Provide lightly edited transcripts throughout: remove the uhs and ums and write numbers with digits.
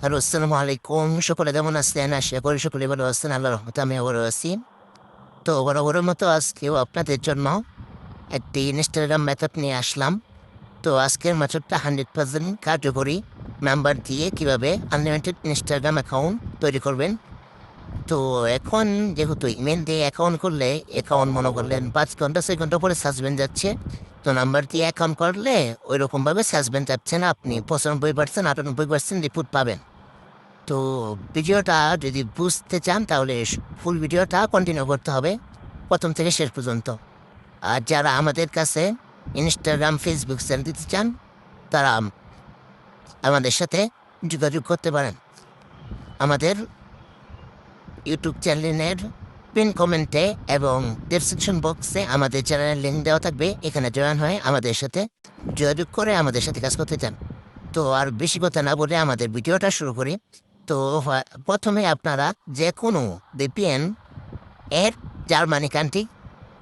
Hello, আসসালামু আলাইকুম। সকলে কেমন আছেন? আশা করি সকলে ভালো আছেন। আল্লাহর রহমতে আমিও ভালো আছি। তো বরাবরের মতো আজকেও আপনাদের জন্য একটি ইনস্টাগ্রাম মেথড নিয়ে আসলাম। তো আজকের মেথডটা 100% কার্যকরী। নাম্বার দিয়ে কিভাবে আনলিমিটেড ইনস্টাগ্রাম অ্যাকাউন্ট তৈরি করবেন। তো এখন যেহেতু ইমেল দিয়ে অ্যাকাউন্ট করলে মনে করলেন ৫ ঘন্টা ৬ ঘন্টা পরে সাসপেন্ড যাচ্ছে। তো নাম্বার দিয়ে অ্যাকাউন্ট করলে ওইরকমভাবে সাসপেন্ড যাচ্ছে না। আপনি ৯৫% ৯৮% রিপোর্ট পাবেন। তো ভিডিওটা যদি বুঝতে চান তাহলে ফুল ভিডিওটা কন্টিনিউ করতে হবে প্রথম থেকে শেষ পর্যন্ত। আর যারা আমাদের কাছে ইনস্টাগ্রাম, ফেসবুক চ্যানেল দিতে চান তারা আমাদের সাথে যোগাযোগ করতে পারেন। আমাদের ইউটিউব চ্যানেলের পিন কমেন্টে এবং ডেসক্রিপশন বক্সে আমাদের চ্যানেলের লিঙ্ক দেওয়া থাকবে। এখানে জয়েন হয়ে আমাদের সাথে যোগাযোগ করে আমাদের সাথে কাজ করতে চান। তো আর বেশি কথা না বলে আমাদের ভিডিওটা শুরু করি। তো প্রথমে আপনারা যে কোনো VPN এর জার্মানি কান্ট্রি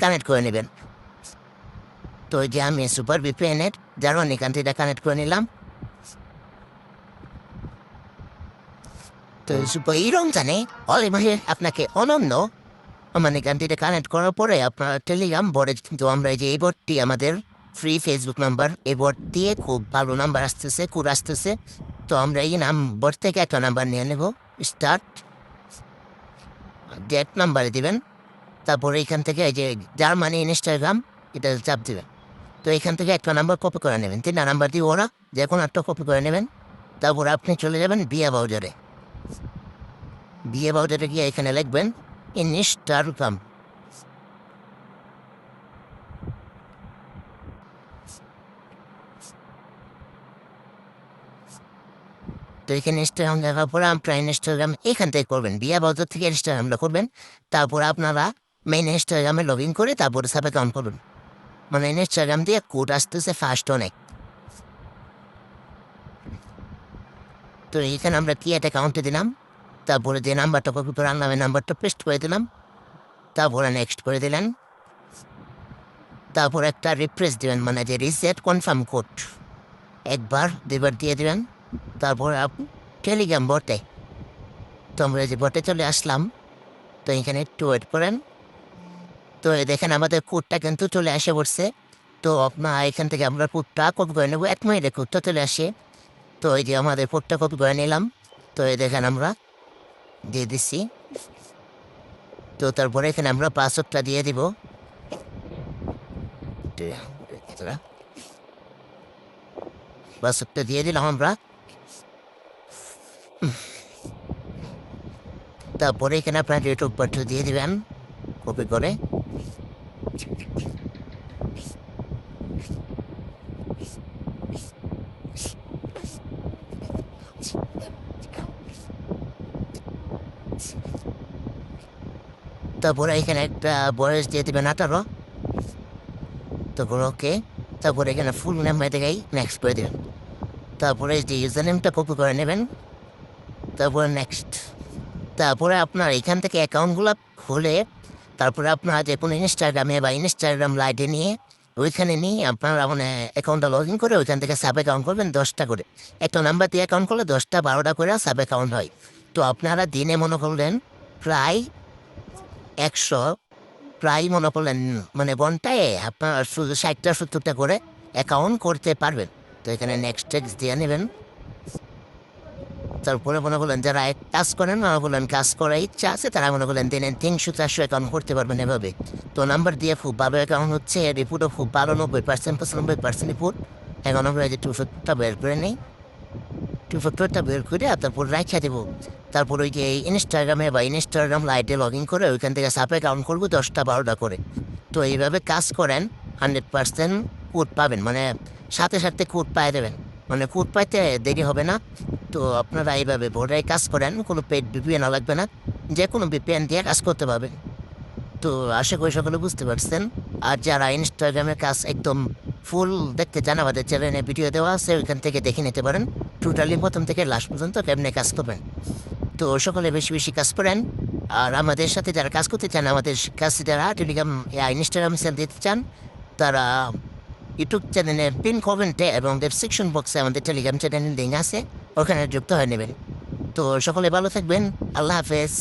কানেক্ট করে নেবেন। তো এই যে আমি সুপার VPN এর জার্মানি কান্ট্রিটা কানেক্ট করে নিলাম। তো এই রমজানে অলিভারে আপনাকে অনন্য মানে কান্ট্রিটা কানেক্ট করার পরে আপনার টেলিগ্রাম বোর্ডে কিন্তু আমরা এই যে এই বোর্ডটি আমাদের ফ্রি ফেসবুক নাম্বার, এই বোর্ড দিয়ে খুব ভালো নাম্বার আসতেছে, কোড আসতেছে। তো আমরা এই বোর্ড থেকে একটা নাম্বার নিয়ে নেব। স্টার্ট ডেট নাম্বারে দিবেন। তারপরে এখান থেকে এই যে জার্মানি ইনস্টাগ্রাম এটা চাপ দিবেন। তো এখান থেকে একটা নাম্বার কপি করে নেবেন, 3টা নাম্বার দিয়ে ওরা যে কোনো একটা কপি করে নেবেন। তারপরে আপনি চলে যাবেন বিয়ে বাউজারে। বিয়ে বাউজারে গিয়ে এখানে লিখবেন ইনস্টাগ্রাম। তো এখানে ইনস্টাগ্রাম দেখার পরে আপনার ইনস্টাগ্রাম এখান থেকে করবেন, বিয়ে বাউজার থেকে ইনস্টাগ্রামটা করবেন। তারপরে আপনারা মেইন ইনস্টাগ্রামে লগ ইন করে তারপরে সাব অ্যাকাউন্ট করবেন। মানে ইনস্টাগ্রাম দিয়ে কোড আসতেছে ফার্স্ট অনেক। তো এখানে আমরা ক্রিয়েট অ্যাকাউন্টে দিলাম। তারপরে যে নাম্বারটা কপি করে আনলাম এই নাম্বারটা পেস্ট করে দিলাম। তারপরে নেক্সট করে দিলেন। তারপর একটা রিফ্রেশ দেবেন, মানে যে রিসেট কনফার্ম কোড একবার দুবার দিয়ে দেবেন। তারপরে আপনি টেলিগ্রাম বটে, তো আমরা যে বটে চলে আসলাম। তো এখানে একটু ওয়েট করেন। তো এই দেখেন আমাদের কোডটা কিন্তু চলে আসে পড়ছে। তো আপনার এখান থেকে আমরা কোডটা কপি করে নেবো, 1 মিনিটে কোডটা চলে আসে। তো এই যে আমাদের কোডটা কপি করে নিলাম। তো এই দেখেন আমরা দিয়ে দিচ্ছি। তো তারপরে এখানে আমরা পাসওয়ার্ডটা দিয়ে দিব। পাসওয়ার্ডটা দিয়ে দিলাম আমরা। তারপরে এখানে আপনার ডেট অফ বার্থ দিয়ে দিবেন কপি করে। তারপরে এখানে একটা বয়স দিয়ে দেবেন 18। তারপরে ওকে। তারপরে এখানে ফুল নেম দেখাই নেক্সট করে দেবেন। তারপরে যে ইউজার নেমটা কপি করে নেবেন। তারপরে নেক্সট। তারপরে আপনার এখান থেকে অ্যাকাউন্টগুলো খুলে তারপরে আপনার যে কোনো ইনস্টাগ্রামে বা ইনস্টাগ্রাম লাইটে নিয়ে ওইখানে নিয়ে আপনারা মানে অ্যাকাউন্টটা লগ ইন করে ওইখান থেকে সাব অ্যাকাউন্ট করবেন 10টা করে। একটা নাম্বার দিয়ে অ্যাকাউন্ট করলে 10টা 12টা করে সাব অ্যাকাউন্ট হয়। তো আপনারা দিনে মনে করলেন প্রায় 100, প্রায় মনে করলেন মানে ঘন্টায় আপনার শুধু 60টা 70টা করে অ্যাকাউন্ট করতে পারবেন। তো এখানে নেক্সট টেক্সট দিয়ে নেবেন। তারপরে মনে করলেন যারা কাজ করেন মনে করলেন কাজ করার ইচ্ছা আছে তারা মনে করলেন দিনে 300-400 অ্যাকাউন্ট করতে পারবেন এভাবে। তো নাম্বার দিয়ে খুব ভালো অ্যাকাউন্ট হচ্ছে, রিপোর্টও খুব ভালো, 90% 95% রিপোর্ট। এখন আমরা যে 250টা বের করে নিই। 250টা বের করে তারপর রাখা দেবো। তারপর ওই যে ইনস্টাগ্রামে বা ইনস্টাগ্রাম লাইটে লগ ইন করে ওইখান থেকে সাপ অ্যাকাউন্ট করবো 10টা 12টা করে। তো এইভাবে কাজ করেন 100% কোড পাবেন, মানে সাথে সাথে কোড পাই দেবেন, মানে কোড পাইতে দেরি হবে না। তো আপনারা এইভাবে বোর্ডায় কাজ করেন, কোনো পেড VPN লাগবে না, যে কোনো VPN দিয়ে কাজ করতে পারবেন। তো আশা করি সকলে বুঝতে পারছেন। আর যারা ইনস্টাগ্রামের কাজ একদম ফুল দেখতে চান আমাদের চ্যানেলে ভিডিও দেওয়া আছে, ওইখান থেকে দেখে নিতে পারেন টোটালি প্রথম থেকে লাস্ট পর্যন্ত কেমনে কাজ করবেন। তো সকলে বেশি বেশি কাজ করেন। আর আমাদের সাথে যারা কাজ করতে চান, আমাদের কাছে যারা টেলিগ্রাম ইনস্টাগ্রাম চ্যানেল দিতে চান, তারা ইউটিউব চ্যানেলের পিন কমেন্টে এবং ডেসক্রিপশন বক্সে আমাদের টেলিগ্রাম চ্যানেলের লিঙ্ক আছে, ওখানে যুক্ত হয়ে নেবেন। তো সকলে ভালো থাকবেন। আল্লাহ হাফেজ।